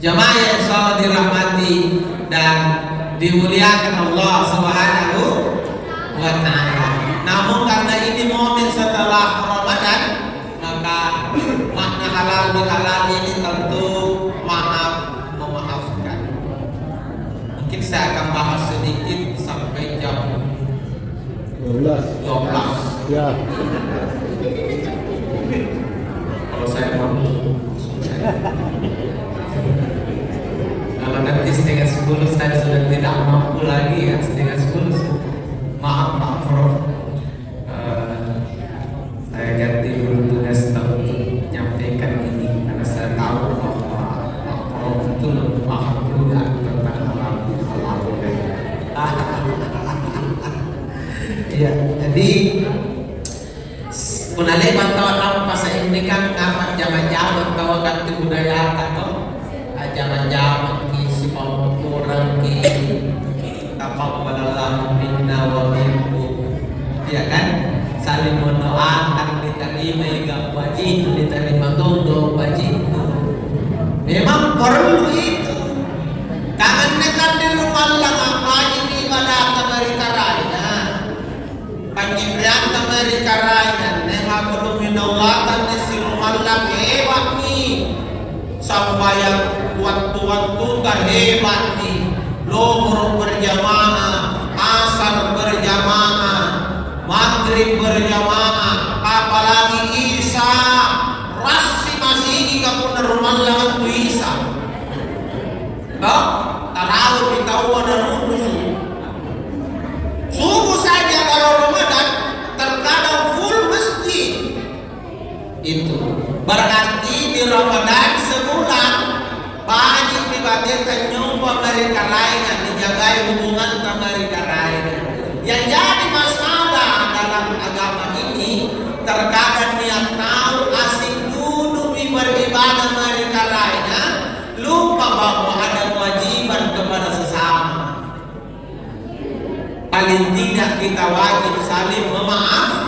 Jamaah yang selalu dirahmati dan dimuliakan Allah Subhanahu wa Ta'ala. Namun karena ini momen setelah Ramadan, maka makna halal bihalal ini tentu memaafkan. Mungkin saya akan bahas sedikit sampai jam 12. Ya. Kalau saya mau, kalau nanti setengah 10 saya sudah tidak mampu lagi ya, setengah 10 maaf Pak Prof. Saya ganti dulu tugas untuk menyampaikan ini karena saya tahu bahwa Pak Prof itu lebih paham juga tentang halal. Ya, jadi punale bantawan apa pasal ini kan ngamat zaman-zaman bahwa kan budaya atau zaman-zaman si orang ki taqabbalallahu minna wa minkum, ya kan, saling mendoakan diterima hingga wajib diterima doa wajib. Memang perlu itu. Kangen nekan di rumah lang apa ini ibadah Amerika Raya. Panjibrian Amerika Raya nema belum minawatan di si rumah lang hebat nih. Sampai yang waktu-waktu tak hebat nih. Lohur berjamaah, asar berjamaah, maghrib berjamaah, apalagi isya rasi masih ika pun rumah lang tu isya. Tarawih kita ada rudus. Subuh saja kalau Ramadan terkadang full masjid. Itu berarti di Ramadan sebulan banyak dibagikan nyoba mereka lainnya, dijagai hubungan mereka lainnya. Yang jadi masalah dalam agama ini terkadang niat tahu asing duduk beribadah mereka lainnya, lupa bahwa ada kewajiban kepada sesama. Paling tidak kita wajib saling memaafkan.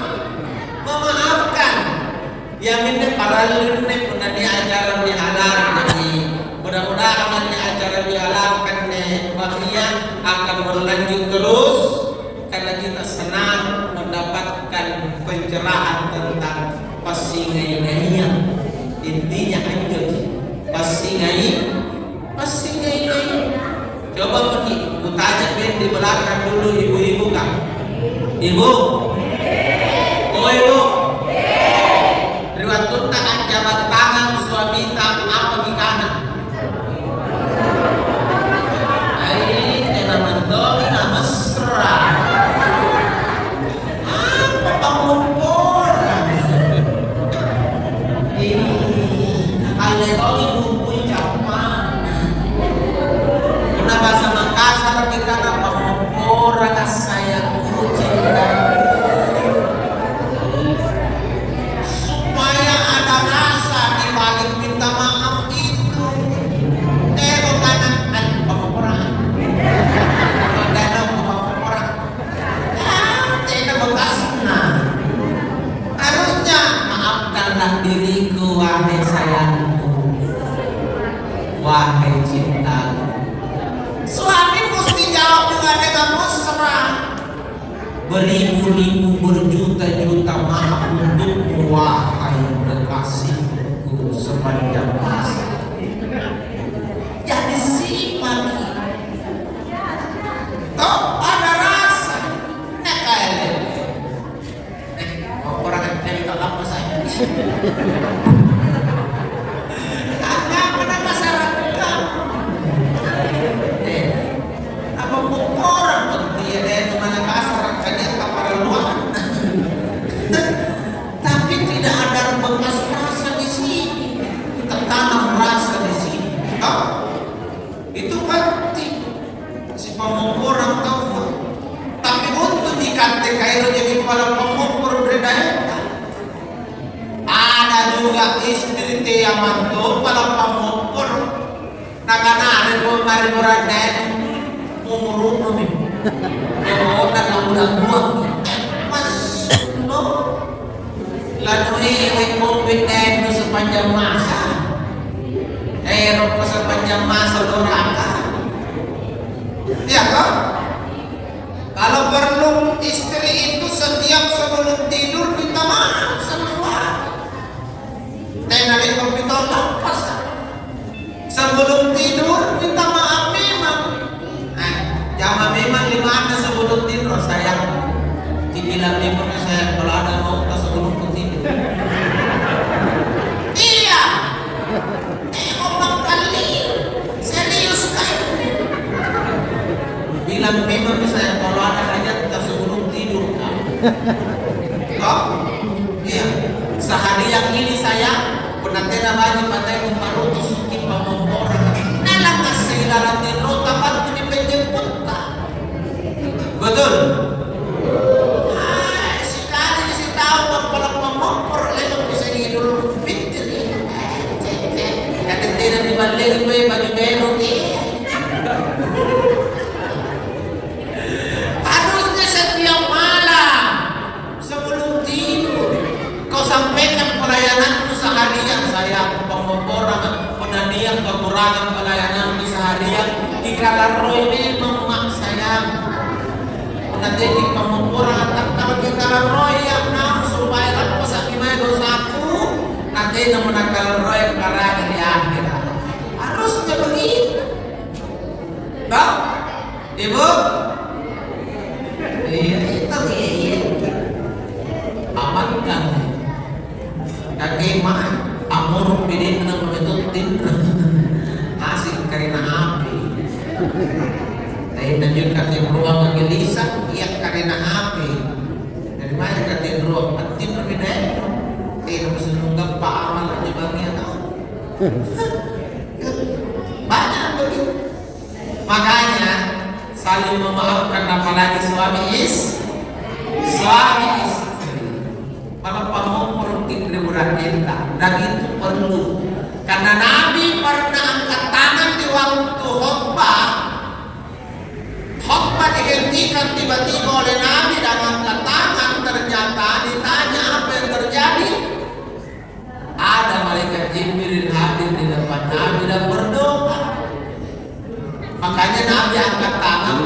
Yang ini para lirne pernah diajaran di halal. Jadi mudah-mudahan nanti acara dihalalkan bahagia akan berlanjut terus karena kita senang mendapatkan pencerahan tentang pasingai-ngaian. Intinya aja pasingai. Coba pergi, ku tanya di belakang dulu ibu-ibu kan? Ibu? Oh ibu? Riwayat tuntaan jabat tangan suami tak apa di kanan. Ini nama dona mesra. Apa pengumpul? Ini ale ibu caman. Una bahasa Makassar kita apa orang sayang cinta. Supaya ada rasa di balik minta maaf itu. Kanan pengukuran. Harusnya maafkanlah diriku wahai sayangku, wahai cintaku. Suami mesti jawab dengan mesra. Beribu-ribu berjuta-juta maaf untukmu wahai kekasihku sepanjang masa. Jadi sifat toh ada rasa nekael. Orang yang tak apa saya. Apa nama masyarakat? Apa orang dia dari mana kasar kalian kapal luar. Tapi tidak ada bekas rasa di sini. Kita tanam rasa di sini. Itu penting. Si pemumpur orang tahu. Tapi untuk dikate kairo jadi kepala pemumpur berbeda. Ada juga istri yang mantu kepala pemumpur. Nakanari pemari berada umur nih. Oh, tak udah buat. Mas, no. Lalu ini COVID-19 sepanjang masa. teror sepanjang masa doraka. Iya kan? Kalau perlu istri itu setiap sebelum tidur minta maaf sama suami. Tenali komputer lepas. Sebelum tidur minta maaf memang. Jangan memang di mana sebelum tidur sayang. Dibilang memang saya kalau ada mau sebelum tidur. Iya. Ngomong kali serius kan? Bilang memang saya kalau ada hajat sebelum tidur kan? Oh, iya. Sehari yang ini saya penatera bagi pakai umparutus kita mau nalang kasih dalam tidur kapan punya penjemput tak? Betul. Sekali si tahu kalau pemopor lewat bisa dulu pinter. Kata tidak dibalik gue bagi baru harusnya setiap malam sebelum tidur kau sampaikan pelayananmu seharian. Saya pengoporan penanian kekurangan pelayananmu seharian dikala roy memang mak sayang nanti di pengoporan kalau dikala roy yang nam supaya lepas akimai dosaku nanti namun akal roy karena di akhirat harusnya begitu. Bang, ibu, iya itu amankan kaki mah amur pilih kenapa betutin asik karena api tapi lanjut kata ruang kegelisah iya karena api dari mana kata ruang mati berbeda tidak bisa nunggak pak amal aja bagian banyak begitu. Makanya saling memaafkan apalagi suami istri. Kalau pamor riburan kita dan itu perlu karena Nabi pernah angkat tangan di waktu khutbah dihentikan tiba-tiba oleh Nabi dan angkat tangan ternyata ditanya apa yang terjadi ada malaikat Jibril hadir di depan Nabi dan berdoa. Makanya Nabi angkat tangan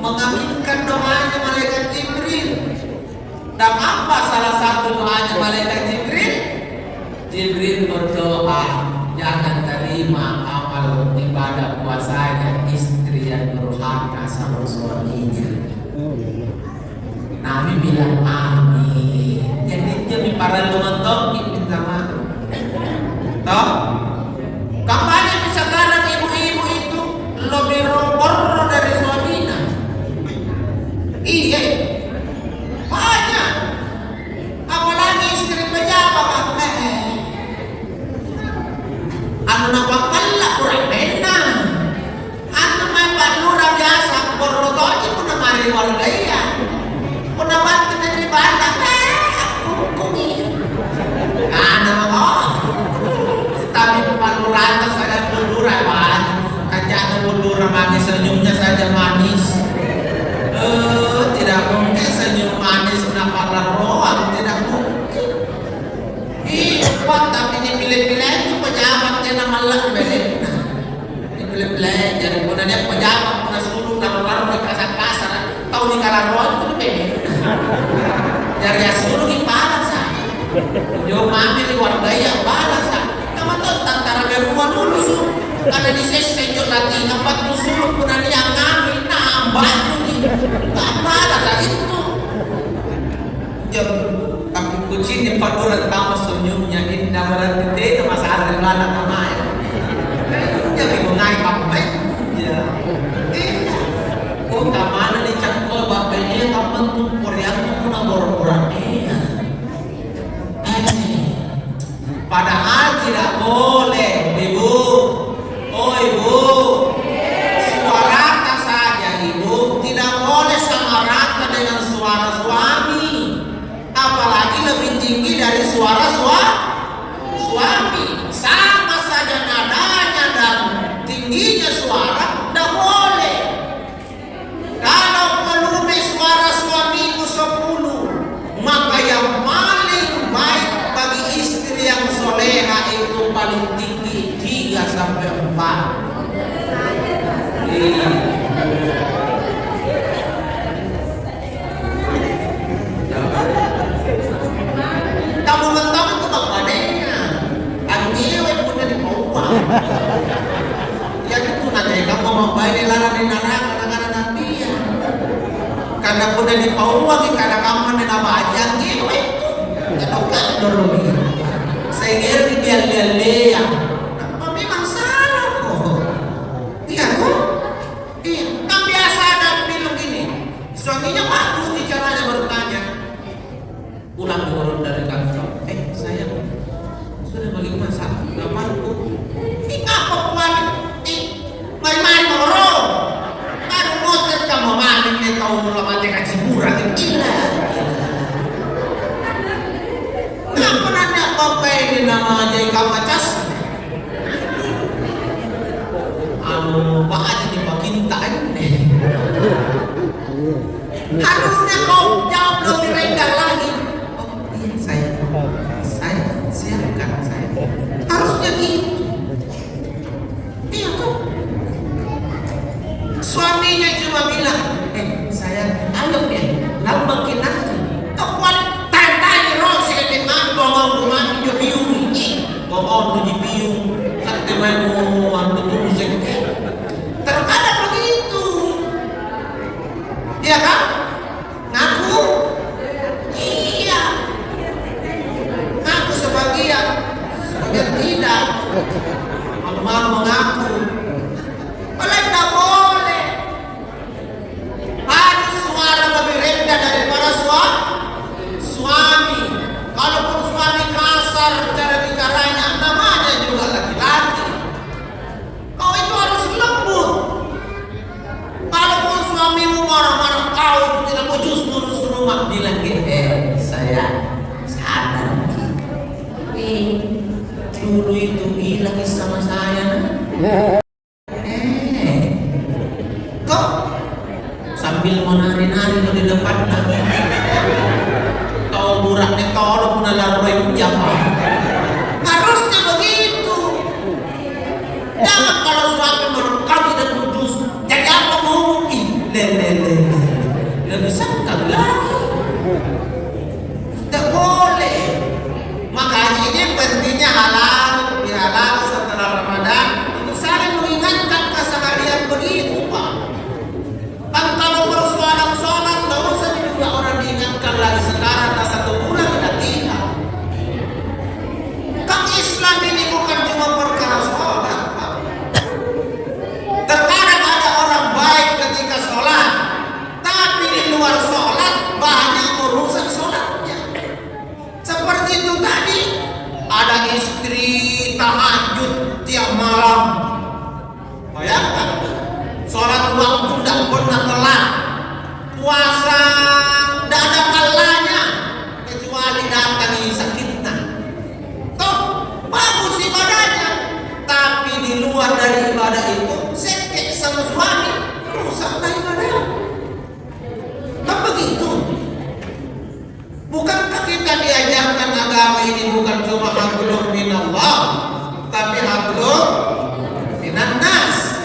mengaminkan doanya malaikat Jibril. Dan apa salah satu doanya malaikat Jibril? Jibril berdoa, jangan terima amal ibadah puasanya istri yang durhaka sama suaminya. Nabi bilang amin. Jadi dia para nonton minta maaf. Toh? Kampanye sekarang ibu-ibu itu lebih rompor dari suaminya. Iya, banyak. Apalagi istri pejabat, anu nampak malah kurang enak. Anu nampak lurah biasa, borotonya pun namari warga iya. Pun nampak kita di bandang, tapi palurata saya lurah pak. Kacanya lurah manis senyumnya saja manis. Tidak mungkin senyum manis kenapa laruan, tidak mungkin. Pak tapi dipilih-pilih itu pejabat dia nama lah beli. Dipilih-pilih jadi kemudian pejabat pernah suruh lalu kasar-kasar. Tahu di kalaruan itu beli. Dari suruh di balas. Jauh mami di warga yang balas. Kamu tuh tantara beruan dulu suruh. Ada di sesenjur lagi apa tuh suruh pernah yang kami nambah nih. Tak balas itu. Jauh tapi kucing yang paduran tambah senyumnya indah berarti itu masalah dari mana namanya. Jadi mengai apa ya? Oh kemana nih cakol bapaknya kapan tuh Korea tuh pernah borong-borong padahal tidak boleh ibu. Oh ibu, suara rata saja ibu, tidak boleh sama rata dengan suara suami. Apalagi lebih tinggi dari suara suami. Sama Pak. Iya. Kamu mentok itu bang padanya. Ang iwet mo na di pauwa. Yan itu nanti kamu mau bayar lara di narang kadang-kadang nanti ya. Karena po na di pauwa, karena kamu na nabajang iwet. Ano ka dorong ini? Saya kira dia memang salah kok. Iya kok. Iya, kan biasa ada film gini. Suaminya bagus di caranya bertanya. Pulang turun dari kantor. Sayang, sudah bagi masak. Ngapain bu? Ngapa kemarin? Mari-mari orang. Baru motor kamu maling nih tahu mula mati kaji murah gila. Ngapa nanya papai ini nama aja kamu cas? Pak aja dipakinta ini. Harusnya kau jawab lebih rendah lagi. Oh iya saya siapkan saya. Harusnya gitu. Iya tuh. Suaminya cuma bilang, saya ayo deh, lambang kinatu. Kau kuat tanya roh saya dengan bongong rumah hijau biung ini. Bongong tujuh biung, kata mau ambil dulu sekali. Terkadang begitu, iya kan? Ngaku, iya. Ngaku sebagian tidak. Malu-malu mengaku. Oleh tidak boleh. Harus suara lebih rendah daripada suami. Kalaupun suami kasar cara bicaranya, namanya juga laki-laki. Kau itu harus lembut. Kalaupun suamimu marah-marah, kau itu tidak mau justru rumah bilang saya sadar dulu itu bilang sama saya kok sambil menari-nari di depan kau buraknya tolong pun lalu jam harusnya begitu. Jangan kalau suami merekam tidak kudus jadi apa mau lebih sangkal lagi tidak boleh. Makanya ini pentingnya halal bihalal setelah Ramadan untuk saling mengingatkan keseharian begitu Pak. Kan kalau persoalan sholat tidak usah juga orang diingatkan lagi sekarang tak 1 bulan tidak tinggal. Kan Islam ini bukan cuma perkara sholat Pak. Terkadang ada orang baik ketika sholat, tapi di luar sholat banyak urusan sholatnya. Seperti itu tadi, ada istri tahajud tiap malam. Bayangkan, sholat waktu tidak pernah telat, puasa tidak ada kalanya kecuali datang sakitnya. Toh bagus ibadahnya, tapi di luar dari ibadah itu sekek sama suami, rusaklah ibadah. Kan begitu. Bukankah kita diajarkan agama ini bukan cuma hablum minallah, tapi hablum minannas.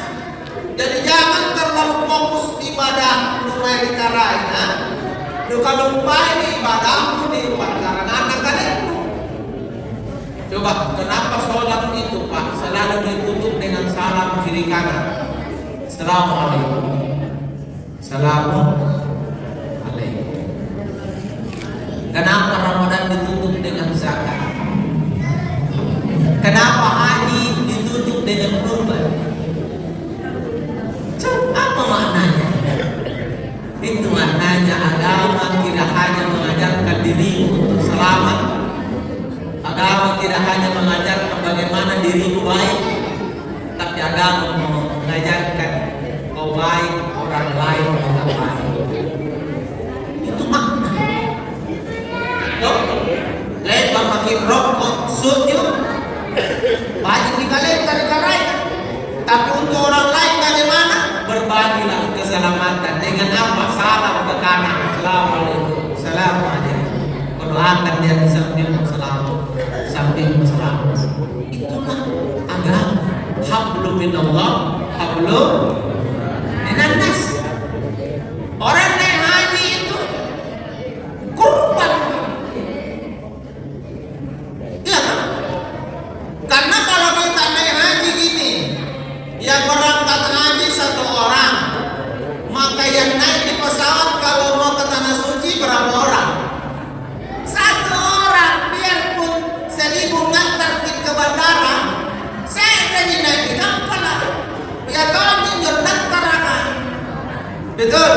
Jadi jangan terlalu fokus ibadah lumai dikaraina, duka lupa ini ibadahmu di pantaran anak kalian. Coba kenapa sholat itu Pak selalu ditutup dengan salam kiri kanan? Assalamualaikum. Assalamualaikum. Kenapa Ramadan ditutup dengan zakat? Kenapa haji ditutup dengan kurban? Apa maknanya? Itu maknanya agama tidak hanya mengajarkan dirimu untuk selamat. Agama tidak hanya mengajarkan bagaimana dirimu baik, tapi agama mengajarkan kau baik, orang lain juga baik. Itu makna. Lepas pakai rokok, sujud, banyak dikalain, tapi untuk orang lain bagaimana? Berbagilah keselamatan dengan apa? Salam ke kanan. Assalamualaikum. Assalamualaikum. Berdoakan dia di samping selamat, samping selamat. Itulah agama. hablum minallah, hablum minannas. Orang naik haji itu kurban. Iya kan? Karena kalau kita naik haji gini, yang berangkat haji 1 orang, maka yang naik di pesawat kalau mau ke tanah suci berapa orang? 1 orang. Biarpun 1000 meter ke bandara, saya udah naik di kapal lah. Ya kalau tinjau nantarakan, betul?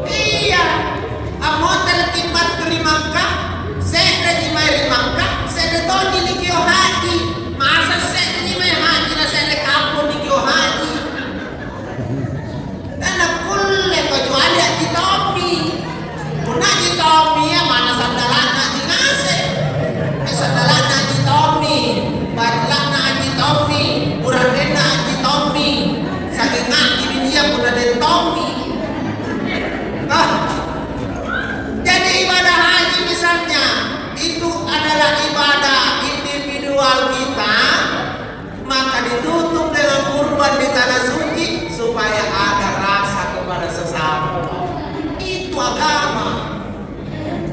Iya. Hotel tempat di Makkah, saya udah di Makkah, saya udah tahu di kio haji. Masa saya udah di haji, nah saya udah kapal di kio haji. Karena kulle kecuali di topi. Puna di topi ya mana sandalana di nase. Sandalana di topi, batlana di topi, uradena di topi. Saking ngaki dia puna di topi. Jadi ibadah haji misalnya itu adalah ibadah individual kita, maka ditutup dengan kurban di tanah suci supaya ada rasa kepada sesama. Itu agama.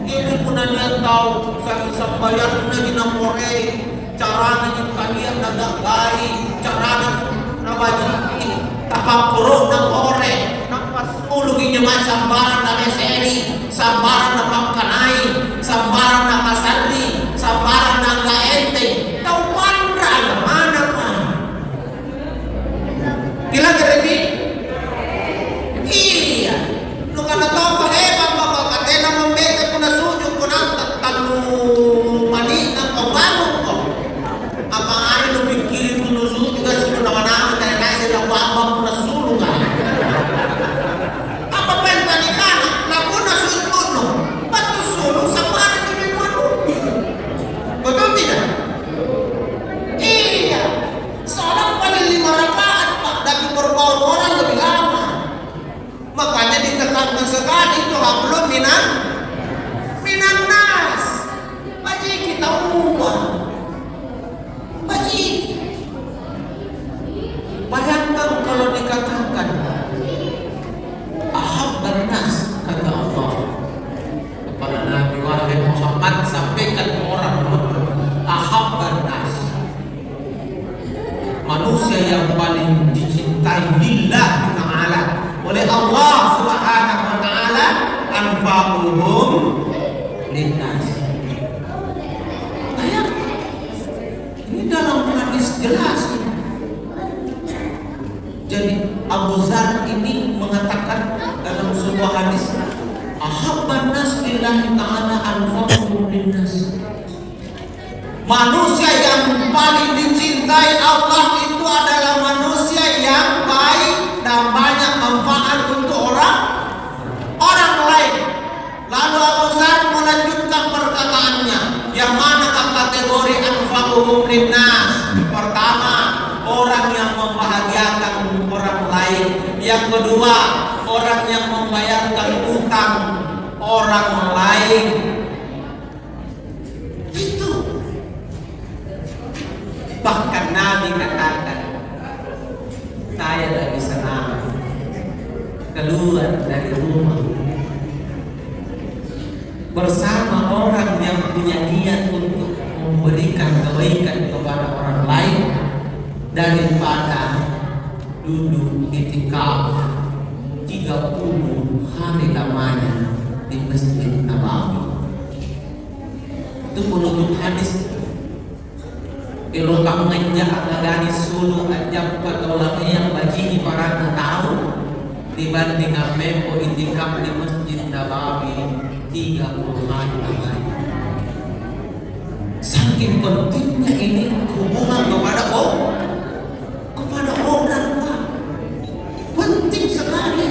Ini pun dia tahu sakit sambayar lagi namore, caranya kalian agak baik, caranya nabaji tapak puruk namore, nampas uluginya macam sambaran na meseri, sambaran na pangkanay, sambaran na kasari, sambaran na gaente, tau pandra mana pa. Kila gerebi? Iya. Lu kana tau pa bapak katena membete kuna sujud kuna talu mali na pambangon ko. Apa ari lu pikirin kuna sujud juga sudah nama-nama kaya nasi na wabang kuna sulungan. Apa pentani kana na kuna sujud no? Patu sulung sambaran di manu. Betul tidak? Iya. Seorang paling 5 rakaat Pak, tapi berbau orang lebih lama. Makanya ditekankan sekali itu hablum minannas. Baji kita ubah. Baji. Bayangkan kalau dikatakan ahabban nas, kata Allah kepada Nabi wahai Muhammad, sampaikan ke orang ahabban nas, manusia yang paling dicintai lillahi ta'ala, oleh Allah subhanahu wa ta'ala, anfa'uhum linnas. Bayangkan, ini dalam hadis jelas. Jadi Abu Dzar ini mengatakan dalam sebuah hadis, ahabban nas lillahi ta'ala anfa'uhum linnas. Manusia yang paling dicintai Allah itu adalah manusia yang baik dan banyak manfaat untuk orang lain. Lalu Abu Dzar melanjutkan perkataannya, yang manakah kategori anfa'uhum linnas? Pertama, orang yang membahagiakan orang lain. Yang kedua, orang yang membayarkan utang orang lain. Itu. Bahkan Nabi katakan, saya lagi senang keluar dari rumah bersama orang yang punya niat untuk memberikan kebaikan kepada orang lain daripada duduk itikaf 30 hari lamanya di Masjid Nabawi. Itu penutup hadis. Kalau kamu ngajak ngagani sulu ajak patolak yang bajini para tahu dibanding mempo itikaf di Masjid Nabawi 30 hari lamanya. Saking pentingnya ini hubungan kepada orang, Pak. Penting sekali.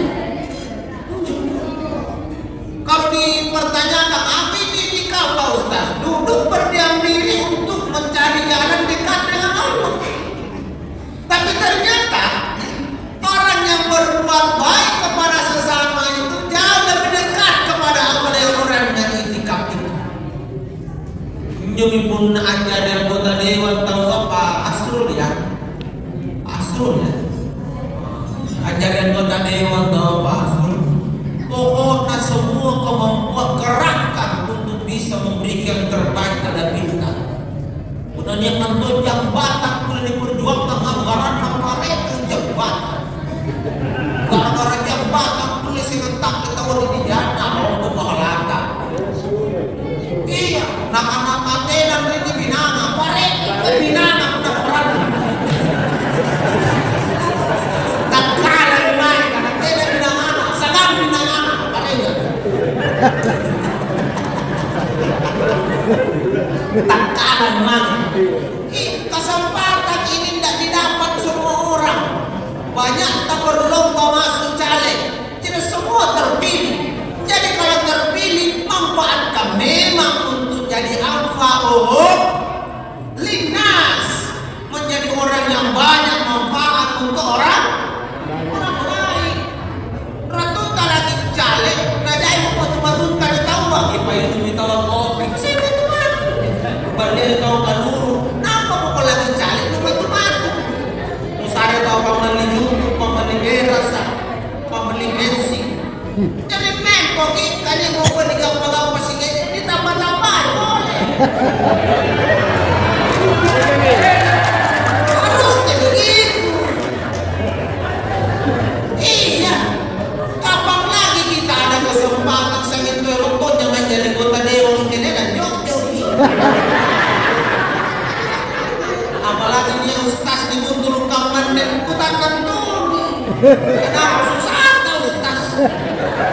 Kalau dipertanyakan apa itu itikaf, Pak Ustaz? Duduk berdiam diri untuk mencari jalan dekat dengan Allah. Tapi ternyata orang yang berbuat baik kepada sesama itu jauh lebih dekat kepada Allah dari orang yang itikaf itu. Jadi pun ajar yang kota dewan tahu apa asrul ya. Pastor ya. Ajaran kota dewan atau pastor. Pokoknya semua kemampuan kerahkan untuk bisa memberikan terbaik pada kita. Kemudian yang nonton jambatan boleh diperjuangkan anggaran mereka jambatan. Gara-gara jambatan boleh serentak kita boleh dijana untuk pahalata. Iya, nak-nak matenan ini binana, mereka binana udah perang. Tak kalah main, karena tidak binana, sagam binana, mereka. Tak kalah main. Kesempatan ini tidak didapat semua orang. Banyak tak berlomba masuk caleg, tidak semua terpilih. Jadi kalau terpilih manfaatkan memang untuk jadi anfa'uhum linnas, menjadi orang yang banyak manfaat untuk orang lain. Ratu tak lagi caleg, raja ibu batu-batu tak tahu bagi pak itu minta kopi, sini tuan. Balik kau kaluru, kenapa kau lagi caleg lu batu-batu? Musara tahu pembeli jumbo, pembeli beras, pembeli bensin. Jadi memang kita ni ngomong di gampang-gampang pasal ini ditambah-tambah boleh. Harusnya begitu. Iya. Kapan lagi kita ada kesempatan sangat beruntung jangan jadi kota dewan ini dan jauh-jauh. Apalagi dia ustaz di Guntur Kaman dan kutakan tuh. Kenapa susah atau ustaz?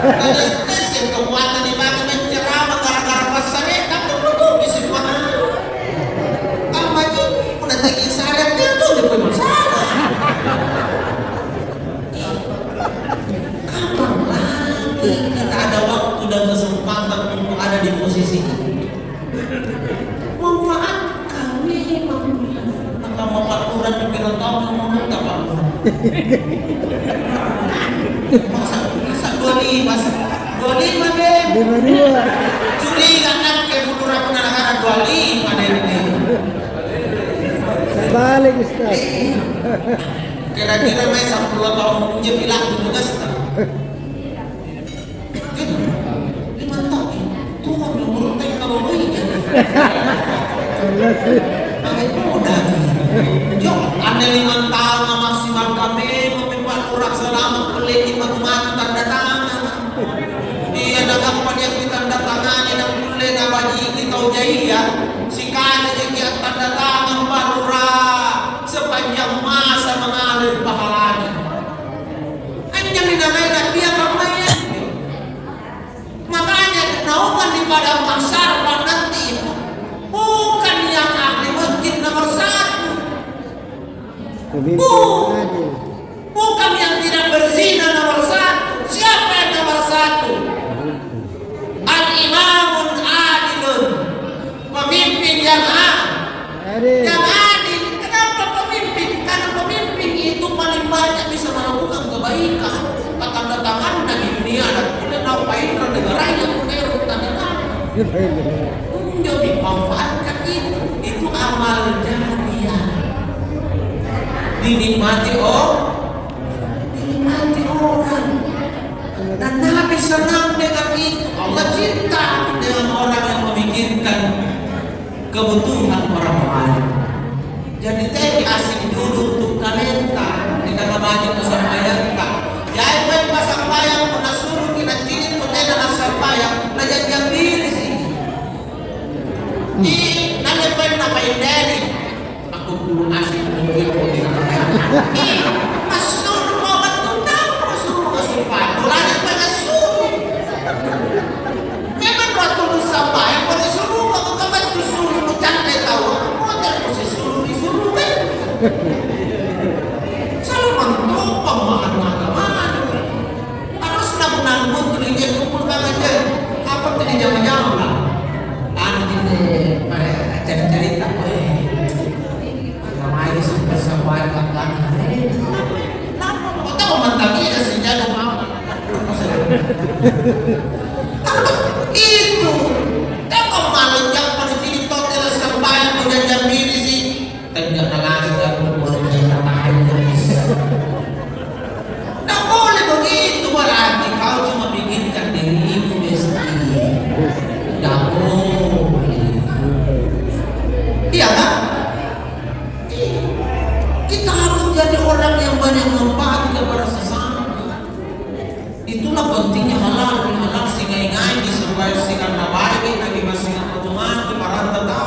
Kalau tes yang kekuatan dipakai menceramah gara-gara pasarnya tapi betul di semua. Kamu ini udah tinggi sadar dia tuh dia masalah. Kapan lagi kita ada waktu dan kesempatan untuk ada di posisi ini? Manfaatkan memang. Entah mau aturan di pilihan tahun mau minta pak. Masa 25 deh. 52. Curi kanan ke budur aku negara 25 deh ini. Balik Ustaz. Kira-kira mai 10 tahun punya bilang juga Ustaz. Gitu. 5 tahun. Tuh umur teh kalau baik. Pakai muda. Jo, anda 5 tahun maksimal kami membuat orang selama peliti matu-matu tanda tangan. Dia nagapan yang kita tanda tangani dan boleh nabagi kita ujaya. Sikana jadi tanda tangan panura sepanjang masa mengalir pahalanya. Hanya minamaikan dia kamayan. Makanya kenaukan di padang mahsyar nanti bukan yang ahli masjid nomor 1. Bukan yang tidak berzina nomor 1. Siapa yang nomor 1? Al-imamun adilun, pemimpin yang adil. Kenapa pemimpin? Karena pemimpin itu paling banyak bisa melakukan kebaikan. Tanda tangan di dunia dan kita ngapain negara yang punya tanda tangan. Jadi manfaatkan itu amal jariah. Dinikmati orang. Dan Nabi senang dengan itu. Allah cinta dengan orang yang memikirkan kebutuhan orang lain. Jadi tadi asik dulu untuk talenta. Kita banyak kesampaian. Ya ibu pasang bayang pernah suruh kita cilik putih asal bayang. Belajar yang diri sih. Di nanti pernah main dari. Aku dulu asik mungkin putih. Masuk mau betul tak masuk kesukaan. Mulanya pada suruh. Memang waktu sampai yang pada suruh waktu kamu suruh cantik tahu. Model posisi suruh disuruh kan. Selalu mentopang makan. Harus nanggung tulisan kumpul aja. Apa tadi jam-jam lah. Anu ini cerita. Ramai sampai kapan? Kita memantau ya senjata mau. Itu. Kita malu yang pada sini total sampai menjadi diri sih. Tidak nangis dan berbuat tahan bisa. menjadi orang yang banyak membagi kepada sesama. Itulah pentingnya halal dan halal singai-ngai supaya sikap nabaik lagi masih potongan di marantata.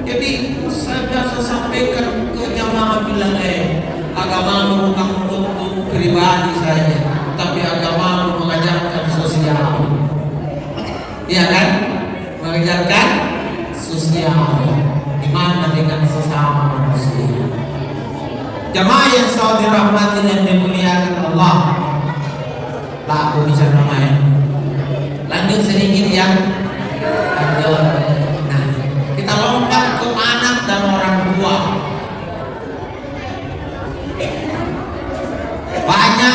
Jadi saya biasa sampaikan ke jamaah bilang agama bukan untuk pribadi saja, tapi agama mengajarkan sosial. Iya kan? Mengajarkan sosial. Gimana dengan sesama manusia? Jamaah yang selalu dirahmati dan dimuliakan Allah. Tak aku bicara main. Lanjut sedikit ya. Lanjut. Nah, kita lompat ke anak dan orang tua. Banyak